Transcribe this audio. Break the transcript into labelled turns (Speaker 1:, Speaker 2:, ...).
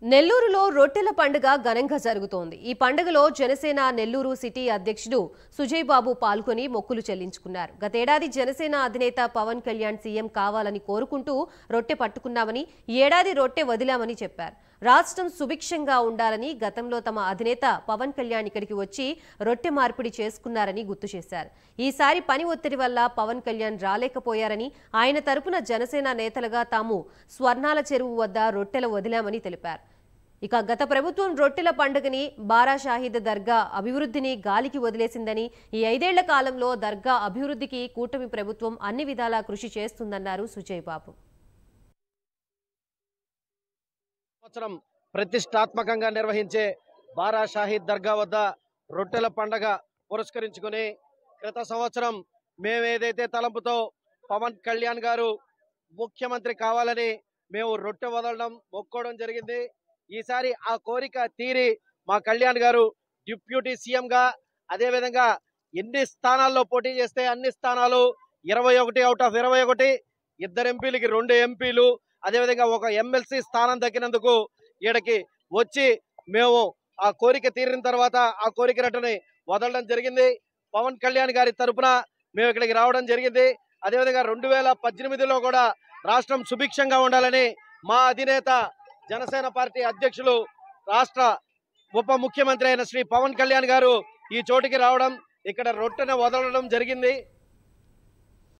Speaker 1: నెల్లూరులో రొట్టెల పండుగ ఘనంగా జరుగుతోంది. ఈ పండుగలో జనసేన నెల్లూరు సిటీ అధ్యక్షుడు సుజయ్ బాబు పాల్గొని మొక్కులు చెల్లించుకున్నారు. గతేడాది జనసేన అధినేత పవన్ కళ్యాణ్ సీఎం కావాలని కోరుకుంటూ రొట్టె పట్టుకున్నామని, ఈ ఏడాది రొట్టె వదిలామని చెప్పారు. రాష్ట్రం సుభిక్షంగా ఉండాలని గతంలో తమ అధినేత పవన్ కళ్యాణ్ ఇక్కడికి వచ్చి రొట్టె మార్పిడి చేసుకున్నారని గుర్తు చేశారు. ఈసారి పని ఒత్తిడి వల్ల పవన్ కళ్యాణ్ రాలేకపోయారని, ఆయన తరపున జనసేన నేతలుగా తాము స్వర్ణాల చెరువు వద్ద రొట్టెల వదిలామని తెలిపారు. ఇక గత ప్రభుత్వం రొట్టెల పండుగని బారా షాహీద్ దర్గా అభివృద్ధిని గాలికి వదిలేసిందని, ఈ 5 ఏళ్ల కాలంలో దర్గా అభివృద్ధికి కూటమి ప్రభుత్వం అన్ని విధాలా కృషి చేస్తుందన్నారు సుజయ్ బాబు.
Speaker 2: సంవత్సరం ప్రతిష్టాత్మకంగా నిర్వహించే బారా షాహీద్ దర్గా వద్ద రొట్టెల పండుగ పురస్కరించుకుని గత సంవత్సరం మేము ఏదైతే తలంపుతో పవన్ కళ్యాణ్ గారు ముఖ్యమంత్రి కావాలని మేము రొట్టె వదలడం మొక్కోవడం జరిగింది. ఈసారి ఆ కోరిక తీరి మా కళ్యాణ్ గారు డిప్యూటీ సీఎంగా, అదేవిధంగా ఎన్ని స్థానాల్లో పోటీ చేస్తే అన్ని స్థానాలు 21 అవుట్ ఆఫ్ 21, 2 ఎంపీలకి 2 ఎంపీలు, అదేవిధంగా ఒక ఎమ్మెల్సీ స్థానం దక్కినందుకు ఈడకి వచ్చి మేము ఆ కోరిక తీరిన తర్వాత ఆ కోరిక రట్టుని వదలడం జరిగింది. పవన్ కళ్యాణ్ గారి తరఫున మేము ఇక్కడికి రావడం జరిగింది. అదేవిధంగా 2018లో కూడా రాష్ట్రం సుభిక్షంగా ఉండాలని మా అధినేత జనసేన పార్టీ అధ్యక్షులు, రాష్ట్ర ఉప ముఖ్యమంత్రి అయిన శ్రీ పవన్ కళ్యాణ్ గారు ఈ చోటికి రావడం, ఇక్కడ రొట్టెను వదలడం జరిగింది.